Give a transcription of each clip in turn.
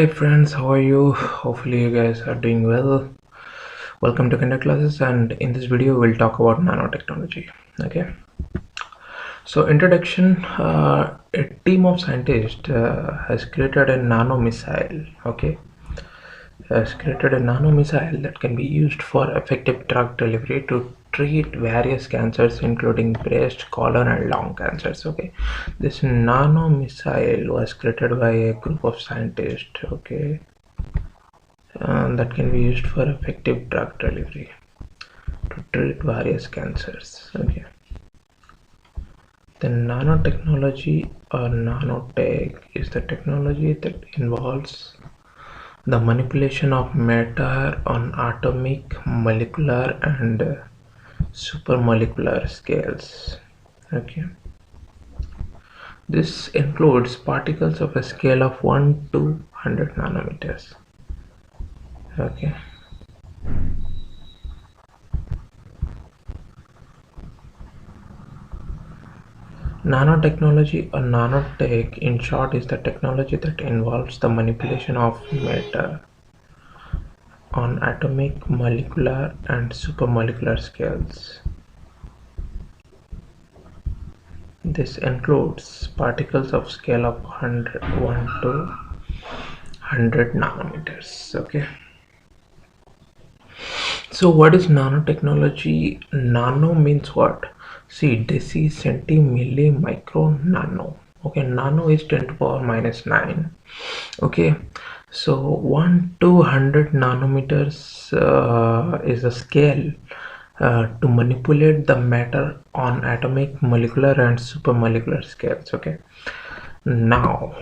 Hi friends, how are you? Hopefully you guys are doing well. Welcome to Connect Classes, and in this video we'll talk about nanotechnology. Okay, so introduction. A team of scientists has created a nano missile. Okay, has created a nano missile that can be used for effective drug delivery to treat various cancers including breast, colon and lung cancers. Okay, this nano missile was created by a group of scientists. Okay, that can be used for effective drug delivery to treat various cancers. Okay, the nanotechnology or nanotech is the technology that involves the manipulation of matter on atomic, molecular and supermolecular scales. Okay, this includes particles of a scale of 1 to 100 nanometers. Okay, nanotechnology or nanotech in short is the technology that involves the manipulation of matter on atomic, molecular and supermolecular scales. This includes particles of scale of 1 to 100 nanometers. Okay, so what is nanotechnology? Nano means what? See, deci, centi, milli, micro, nano. Okay, nano is 10 to power minus 9. Okay, so 1 to 100 nanometers is a scale to manipulate the matter on atomic, molecular and supermolecular scales. Okay, now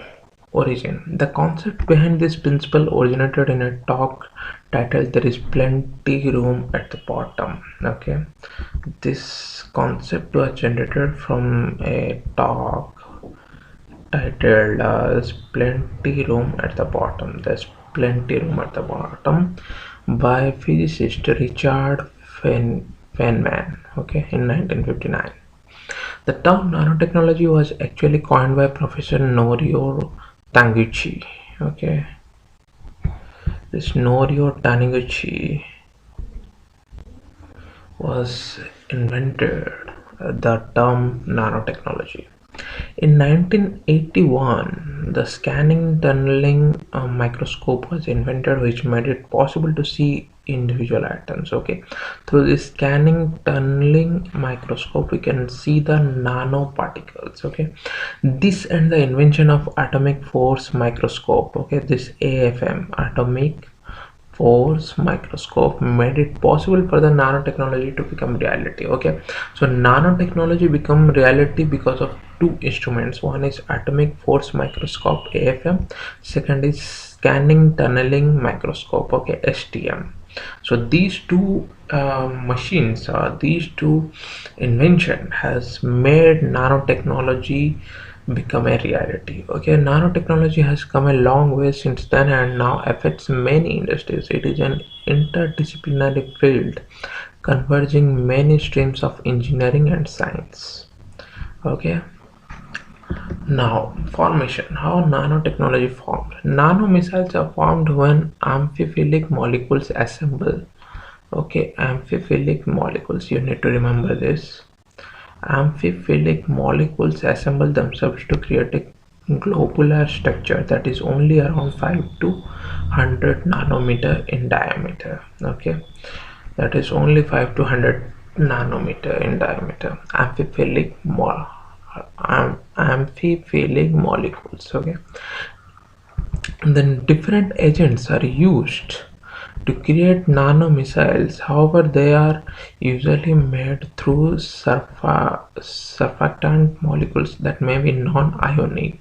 origin. The concept behind this principle originated in a talk titled "There is Plenty Room at the Bottom." Okay, this concept was generated from a talk titled "There's Plenty Room at the Bottom." There's plenty room at the bottom by physicist Richard Feynman. Okay, in 1959. The term nanotechnology was actually coined by Professor Norio Taniguchi. Okay, this Norio Taniguchi was invented the term nanotechnology. In 1981, the scanning tunneling microscope was invented, which made it possible to see individual atoms. Okay, through this scanning tunneling microscope we can see the nanoparticles. Okay, this and the invention of atomic force microscope, okay, this AFM, atomic force microscope, made it possible for the nanotechnology to become reality. Okay, so nanotechnology become reality because of two instruments. One is atomic force microscope, AFM. Second is scanning tunneling microscope, okay, STM. So these two machines, these two invention has made nanotechnology become a reality. Okay, nanotechnology has come a long way since then and now affects many industries. It is an interdisciplinary field converging many streams of engineering and science. Okay, now formation. How nanotechnology formed? Nano missiles are formed when amphiphilic molecules assemble. Okay, amphiphilic molecules, you need to remember this. Amphiphilic molecules assemble themselves to create a globular structure that is only around 5 to 100 nanometer in diameter. Okay, that is only 5 to 100 nanometer in diameter. Amphiphilic molecules. Okay, and then different agents are used to create nano missiles. However, they are usually made through surfactant molecules that may be non-ionic,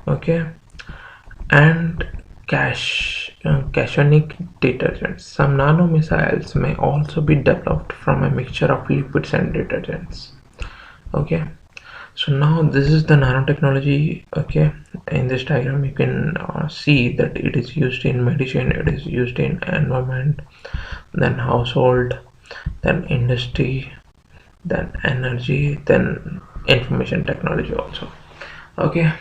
okay, and cationic detergents. Some nano missiles may also be developed from a mixture of liquids and detergents. Okay, so now this is the nanotechnology. Okay, in this diagram you can see that it is used in medicine, it is used in environment, then household, then industry, then energy, then information technology also. Okay,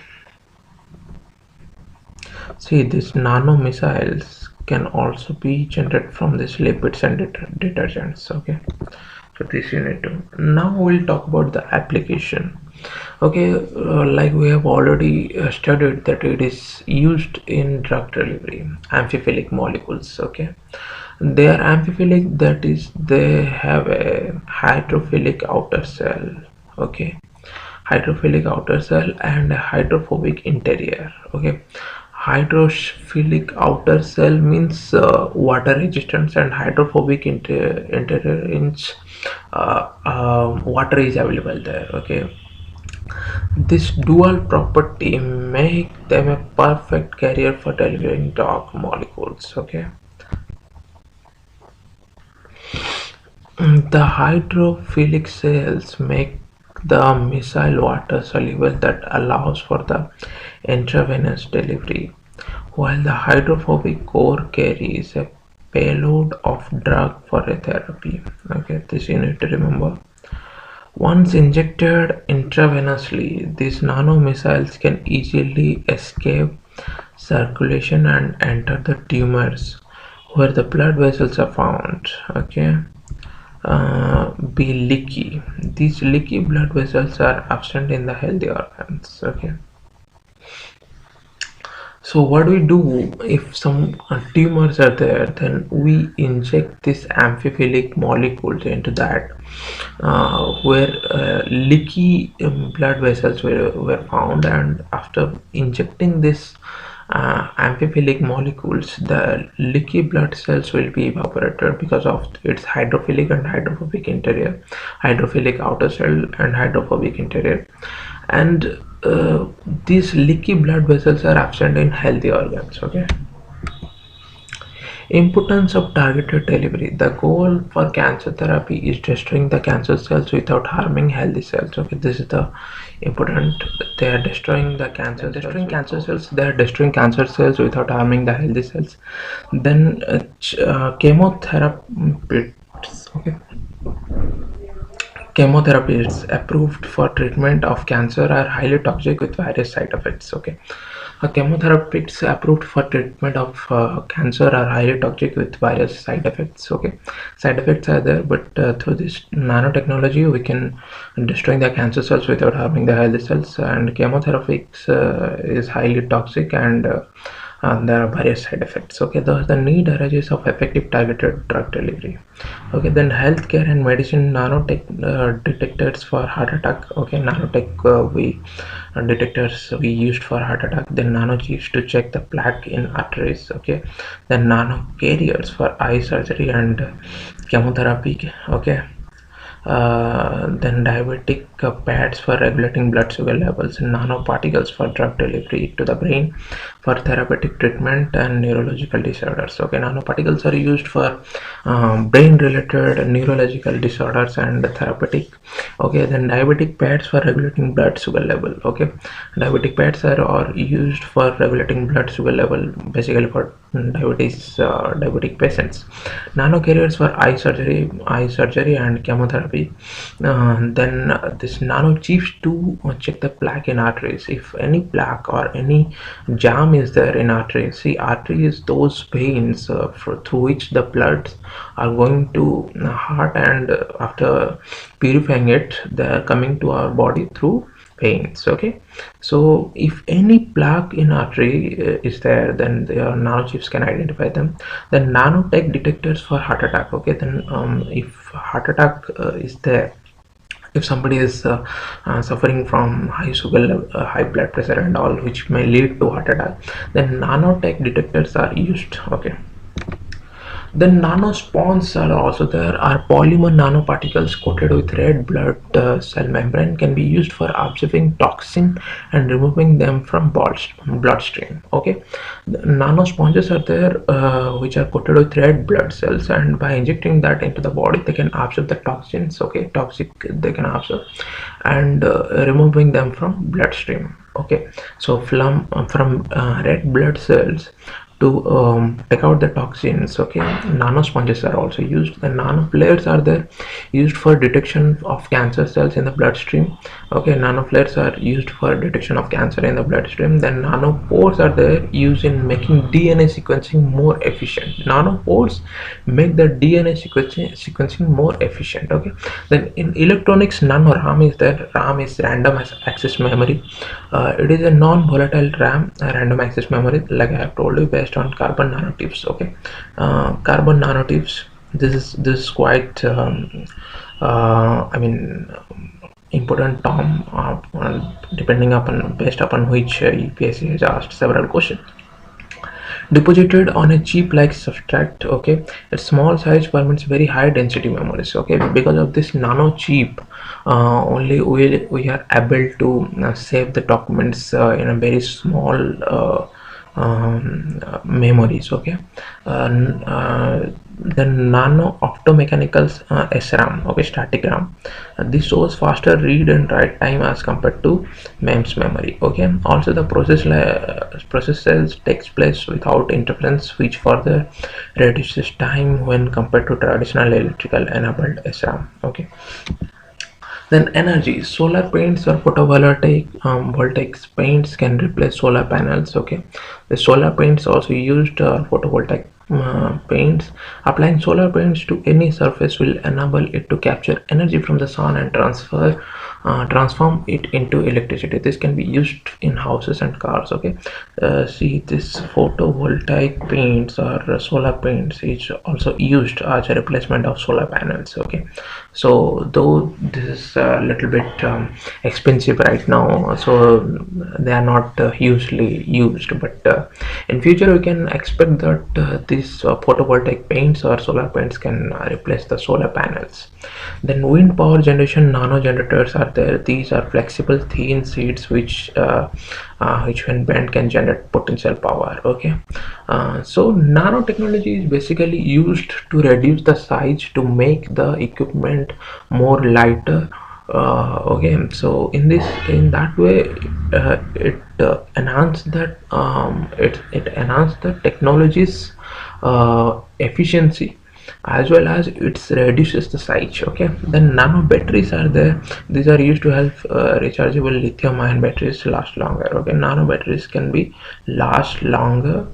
See, these nano missiles can also be generated from these lipids and detergents. Okay, so this you need to. Now we'll talk about the application. Okay, like we have already studied that it is used in drug delivery, amphiphilic molecules. Okay, they are amphiphilic, that is they have a hydrophilic outer cell. Okay, hydrophilic outer cell and a hydrophobic interior. Okay, hydrophilic outer cell means water resistance, and hydrophobic interior means water is available there. Okay, this dual property make them a perfect carrier for delivering drug molecules. Okay, the hydrophilic cells make the missile water soluble that allows for the intravenous delivery, while the hydrophobic core carries a payload of drug for a therapy. Okay, this you need to remember. Once injected intravenously, these nano-missiles can easily escape circulation and enter the tumors where the blood vessels are found. Okay, be leaky. These leaky blood vessels are absent in the healthy organs. Okay, so what we do if some tumors are there, then we inject this amphiphilic molecules into that where leaky blood vessels were found, and after injecting this amphiphilic molecules, the leaky blood cells will be evaporated because of its hydrophilic and hydrophobic interior, hydrophilic outer cell and hydrophobic interior, and these leaky blood vessels are absent in healthy organs. Okay, importance of targeted delivery. The goal for cancer therapy is destroying the cancer cells without harming healthy cells. Okay, this is the important. They are destroying the cancer cells. They are destroying cancer cells without harming the healthy cells. Then chemotherapy. Okay, chemotherapies approved for treatment of cancer are highly toxic with various side effects. Okay, chemotherapies approved for treatment of cancer are highly toxic with various side effects. Okay, side effects are there, but through this nanotechnology we can destroy the cancer cells without harming the healthy cells. And chemotherapies is highly toxic, and there are various side effects. Okay, the need arises of effective targeted drug delivery. Okay, then healthcare and medicine nanotech detectors for heart attack. Okay, nanotech we detectors we used for heart attack. Then nanochips to check the plaque in arteries. Okay, then nano carriers for eye surgery and chemotherapy. Okay, then diabetic pads for regulating blood sugar levels, and nanoparticles for drug delivery to the brain for therapeutic treatment and neurological disorders. Okay, nanoparticles are used for brain related neurological disorders and therapeutic. Okay, then diabetic pads for regulating blood sugar level. Okay, diabetic pads are used for regulating blood sugar level, basically for diabetic patients. Nano carriers for eye surgery and chemotherapy. Then this nano chips to check the plaque in arteries. If any plaque or any jam is there in arteries, see, artery is those veins through which the blood are going to heart, and after purifying it, they are coming to our body through veins. Okay, so if any plaque in artery is there, then the nanochips can identify them. Then nanotech detectors for heart attack. Okay, then if heart attack is there, if somebody is suffering from high sugar level, high blood pressure and all, which may lead to heart attack, then nanotech detectors are used. Okay, then nanosponges are also there, are polymer nanoparticles coated with red blood cell membrane, can be used for observing toxin and removing them from bloodstream. Okay, the nanosponges are there which are coated with red blood cells, and by injecting that into the body, they can absorb the toxins. Okay, toxic they can absorb, and removing them from bloodstream. Okay, so from red blood cells to take out the toxins. Okay, nanosponges are also used. The nanoflares are there, used for detection of cancer cells in the bloodstream. Okay, nanoflares are used for detection of cancer in the bloodstream. Then nanopores are there, used in making DNA sequencing more efficient. Nanopores make the DNA sequencing more efficient. Okay, then in electronics, nano-RAM is there. RAM is random access memory. It is a non-volatile RAM, a random access memory, like I have told you, based on carbon nanotubes. Okay, carbon nanotubes. This is quite I mean, important term, depending upon, based upon which UPSC has asked several questions. Deposited on a chip like substrate. Okay, its small size permits very high density memories. Okay, because of this nano chip, only we are able to save the documents in a very small memories. Okay, the nano optomechanical SRAM, okay, static RAM. This shows faster read and write time as compared to MEMS memory. Okay, also the process cells takes place without interference, which further reduces time when compared to traditional electrical enabled SRAM. Okay, then energy, solar paints or photovoltaic voltaic paints can replace solar panels. Okay, the solar paints also used photovoltaic paints. Applying solar paints to any surface will enable it to capture energy from the sun and transform it into electricity. This can be used in houses and cars. Okay, see, this photovoltaic paints or solar paints is also used as a replacement of solar panels. Okay, so though this is a little bit expensive right now, so they are not hugely used, but in future we can expect that these photovoltaic paints or solar paints can replace the solar panels. Then wind power generation, nano generators are there. These are flexible thin sheets which when bent can generate potential power. Okay, so nanotechnology is basically used to reduce the size to make the equipment more lighter. Okay, so in that way, it enhanced that it enhanced the technology's efficiency, as well as it reduces the size. Okay, then nano batteries are there. These are used to help rechargeable lithium ion batteries last longer. Okay, nano batteries can be last longer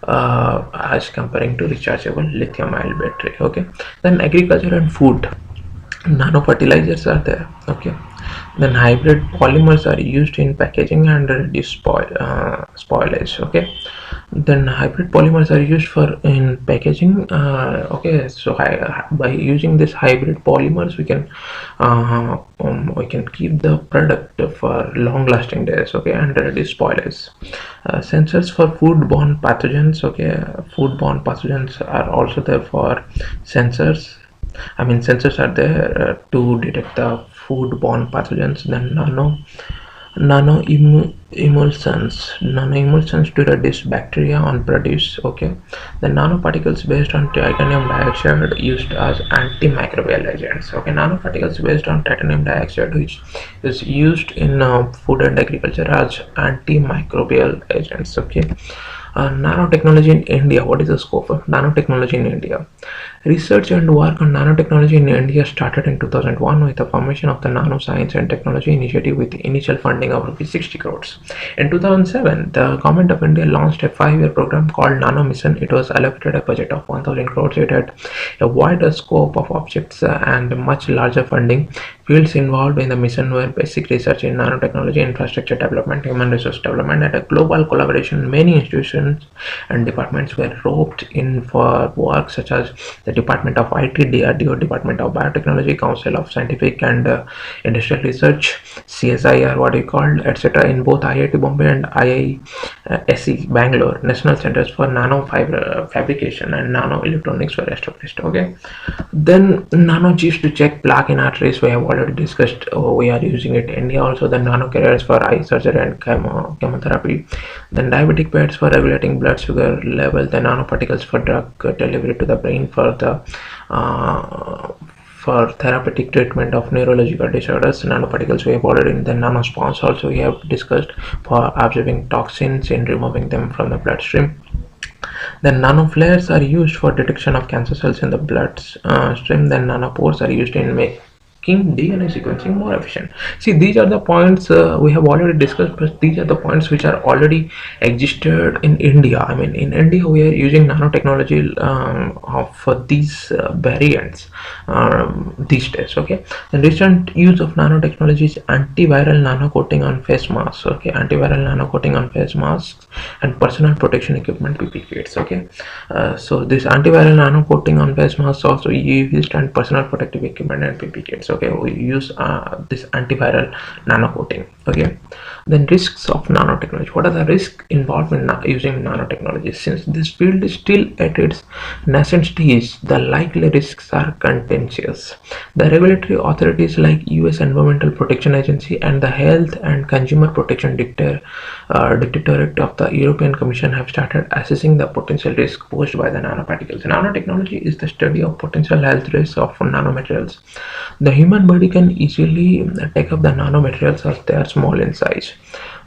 as comparing to rechargeable lithium ion battery. Okay, then agriculture and food, nano fertilizers are there. Okay, then hybrid polymers are used in packaging and reduce spoilage. Okay, then hybrid polymers are used for in packaging. Okay, so by using this hybrid polymers we can keep the product for long lasting days. Okay, and reduce spoilage. Sensors for foodborne pathogens. Okay, foodborne pathogens are also there for sensors. Sensors are there to detect the foodborne pathogens. Then nano emulsions to reduce bacteria on produce. Okay, the nanoparticles based on titanium dioxide used as antimicrobial agents. Okay, nanoparticles based on titanium dioxide, which is used in food and agriculture as antimicrobial agents. Okay, nanotechnology in India. What is the scope of nanotechnology in India? Research and work on nanotechnology in India started in 2001 with the formation of the Nano Science and Technology Initiative with initial funding of Rs 60 crores. In 2007, the Government of India launched a 5-year program called Nano Mission. It was allocated a budget of 1000 crores. It had a wider scope of objects and much larger funding. Fields involved in the mission were basic research in nanotechnology, infrastructure development, human resource development, and a global collaboration. Many institutions and departments were roped in for work such as the Department of IT, DRDO, Department of Biotechnology, Council of Scientific and Industrial Research, CSIR, what we called, etc. In both IIT Bombay and IISc Bangalore, National Centers for Nano Fabrication and Nano Electronics were established. Okay, then nano chips to check plaque in arteries, we have already discussed. We are using it in India. Also the nano carriers for eye surgery and chemotherapy, then diabetic pads for regulating blood sugar level, the nanoparticles for drug delivery to the brain for the for therapeutic treatment of neurological disorders. Nanoparticles we have already in the nanosponges also we have discussed for observing toxins and removing them from the bloodstream. Then nanoflares are used for detection of cancer cells in the blood stream. Then nanopores are used in making DNA sequencing more efficient. See, these are the points we have already discussed, but these are the points which are already existed in India. I mean, in India we are using nanotechnology for these variants these days. Okay, the recent use of nanotechnology is antiviral nano coating on face masks. Okay, antiviral nano coating on face masks and personal protection equipment PP kits. Okay, so this antiviral nano coating on face masks also used, and personal protective equipment and PP kits. Okay, we use this antiviral nano coating. Okay, then risks of nanotechnology. What are the risks involved in using nanotechnology? Since this field is still at its nascent stage, the likely risks are contentious. The regulatory authorities like US Environmental Protection Agency and the Health and Consumer Protection Directorate of the European Commission have started assessing the potential risk posed by the nanoparticles. Nanotechnology is the study of potential health risks of nanomaterials. The human body can easily take up the nanomaterials as they are small in size.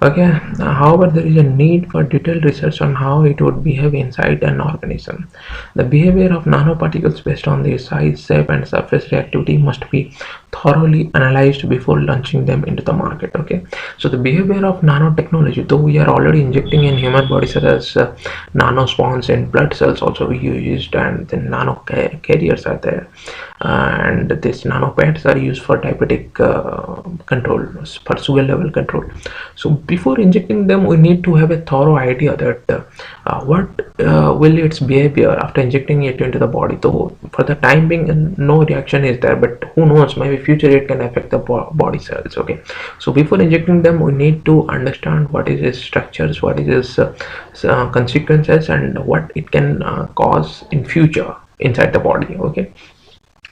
Okay, however, there is a need for detailed research on how it would behave inside an organism. The behavior of nanoparticles based on their size, shape, and surface reactivity must be thoroughly analyzed before launching them into the market. Okay, so the behavior of nanotechnology, though we are already injecting in human bodies such as nanosponges in blood cells also used, and then nano carriers are there, and these nanopads are used for diabetic control, for sugar level control. So before injecting them, we need to have a thorough idea that what will its behavior after injecting it into the body. Though for the time being no reaction is there, but who knows, maybe future it can affect the body cells. Okay, so before injecting them, we need to understand what is its structures, what is its consequences, and what it can cause in future inside the body. Okay,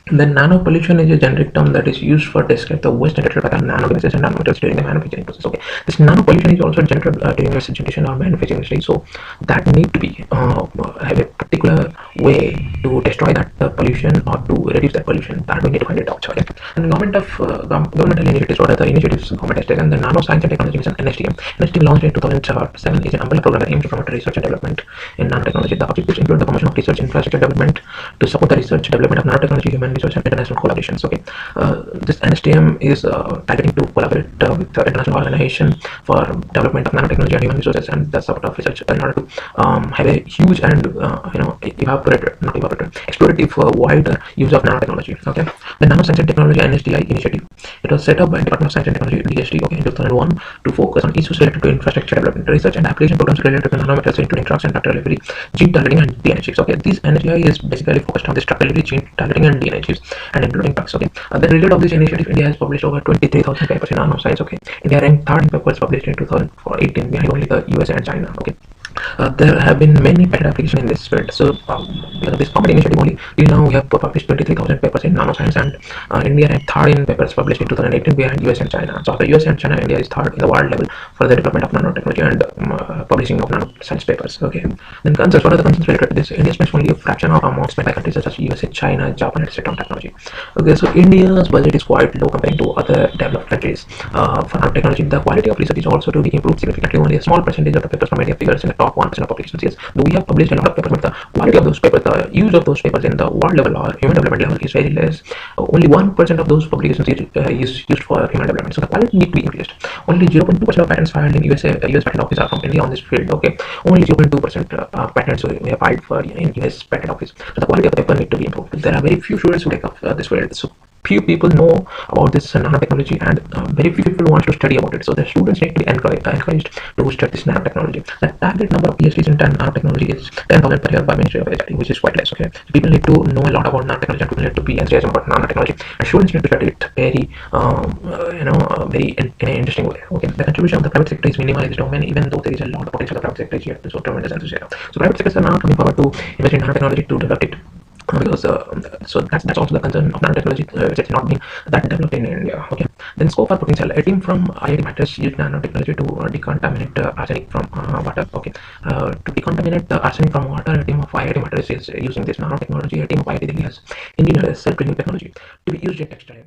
then nanopollution is a generic term that is used for describe the waste generated by the nanodevices and nanomaterials during the manufacturing process. Okay, this nanopollution is also generated during the generation or manufacturing stage, so that need to be have a particular way to destroy that pollution or to reduce that pollution. That we need to find it out. Okay, and governmental initiatives, what are the initiatives government has taken? The Nanoscience and Technology Mission (NSTM). NSTM launched in 2007 is an umbrella program that aims to promote research and development in nanotechnology. The objectives include the promotion of research infrastructure development to support the research development of nanotechnology, human research, and international collaborations. Okay, this NSTM is targeting to collaborate with the international organization for development of nanotechnology and human resources and the support of research in order to have a huge and explorative wider use of nanotechnology. Okay, the Nanoscience and Technology NSTI initiative. It was set up by Department of Science and Technology (DST) okay, in 2001 to focus on issues related to infrastructure development, research, and application programs related to nanomaterials, including drugs and drug delivery, gene targeting, and DNA chips. Okay, this NSTI is basically focused on this drug delivery, gene targeting, and DNA chips, and including drugs. Okay, the result of this initiative, India has published over 23,000 papers in nanoscience. Okay, India ranked third in papers published in 2018, behind only the USA and China. Okay. There have been many patent applications in this field. So, because of this common initiative only, till now we have published 23,000 papers in nanoscience, and India ranked third in papers published in 2018 behind US and China. So, after US and China, India is third in the world level for the development of nanotechnology and publishing of nanoscience papers. Okay. Then concerns. What are the concerns related to this? India spends only a fraction of amounts spent by countries such as USA, China, Japan, etc. on technology. Okay. So, India's budget is quite low compared to other developed countries. For nanotechnology, the quality of research is also to be improved significantly. Only a small percentage of the papers from India figures in the top 1% of publications. Yes, though we have published a lot of papers, but the quality of those papers, the use of those papers in the world level or human development level is very less. Only 1% of those publications is used for human development. So the quality need to be increased. Only 0.2% of patents filed in US patent office are from India on this field. Okay, only 0.2% patents we have filed for in US patent office. So the quality of the paper need to be improved. There are very few students who take up this field. So few people know about this nanotechnology, and very few people want to study about it. So the students need to be encouraged to study this nanotechnology. The target number of PhDs in nanotechnology is 10,000 per year by Ministry of HRD, which is quite less. Okay, so people need to know a lot about nanotechnology, and people need to be enthusiastic about nanotechnology, and students need to study it very, very in an interesting way. Okay, the contribution of the private sector is minimized domain, even though there is a lot of potential. The private sector is yet to show tremendous enthusiasm. So private sectors are now coming forward to invest in nanotechnology to develop it. Because so that's also the concern of nanotechnology, it's not being that developed in India. Okay, then scope for potential. A team from IIT Madras used nanotechnology to decontaminate arsenic from water. Okay, to decontaminate the arsenic from water, a team of IIT Madras is using this nanotechnology. A team of IIT Delhi has engineered a self-cleaning technology to be used in textile